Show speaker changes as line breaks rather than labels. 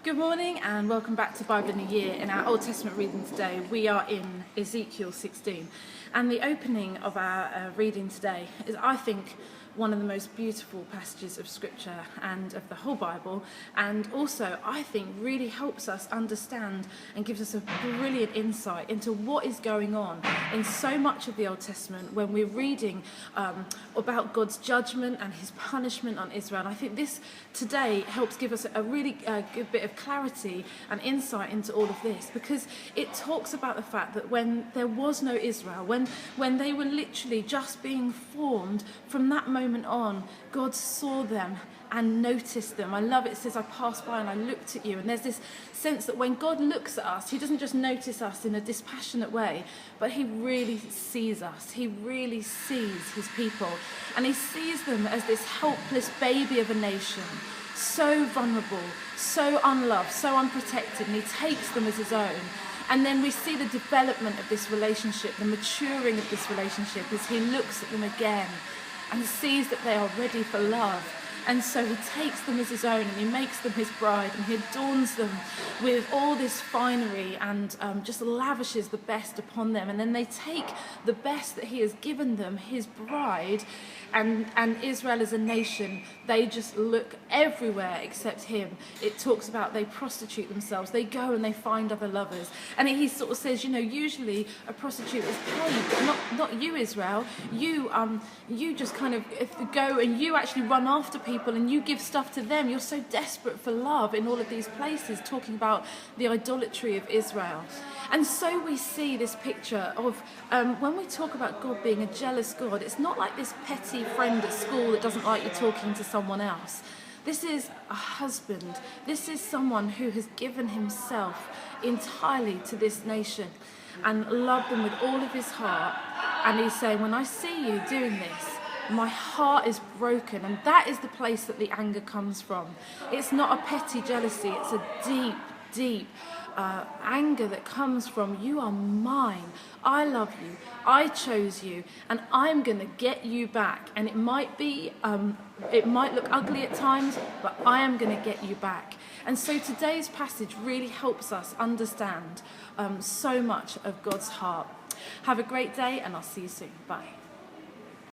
Good morning and welcome back to Bible in a Year. In our Old Testament reading today, we are in Ezekiel 16. And the opening of our reading today is, I think, one of the most beautiful passages of Scripture and of the whole Bible, and also, I think, really helps us understand and gives us a brilliant insight into what is going on in so much of the Old Testament when we're reading about God's judgment and his punishment on Israel. And I think this today helps give us a really good bit of clarity and insight into all of this, because it talks about the fact that when there was no Israel, when they were literally just being formed, from that moment on, God saw them and noticed them. I love it. It says, I passed by and I looked at you. And there's this sense that when God looks at us, he doesn't just notice us in a dispassionate way, but he really sees us. He really sees his people. And he sees them as this helpless baby of a nation, so vulnerable, so unloved, so unprotected, and he takes them as his own. And then we see the development of this relationship, the maturing of this relationship, as he looks at them again and sees that they are ready for love. And so he takes them as his own and he makes them his bride, and he adorns them with all this finery and just lavishes the best upon them. And then they take the best that he has given them, his bride, and Israel as a nation, they just look everywhere except him. It talks about they prostitute themselves. They go and they find other lovers. And he sort of says, usually a prostitute is paid, not you, Israel. You just kind of go and you actually run after people and you give stuff to them. You're so desperate for love in all of these places, talking about the idolatry of Israel. And so we see this picture of when we talk about God being a jealous God, it's not like this petty friend at school that doesn't like you talking to someone else. This is a husband. This is someone who has given himself entirely to this nation and loved them with all of his heart. And he's saying, when I see you doing this, my heart is broken. And that is the place that the anger comes from. It's not a petty jealousy. It's a deep, deep anger that comes from, you are mine, I love you, I chose you, and I'm going to get you back. And it might be, it might look ugly at times, but I am going to get you back. And so today's passage really helps us understand so much of God's heart. Have a great day, and I'll see you soon. Bye.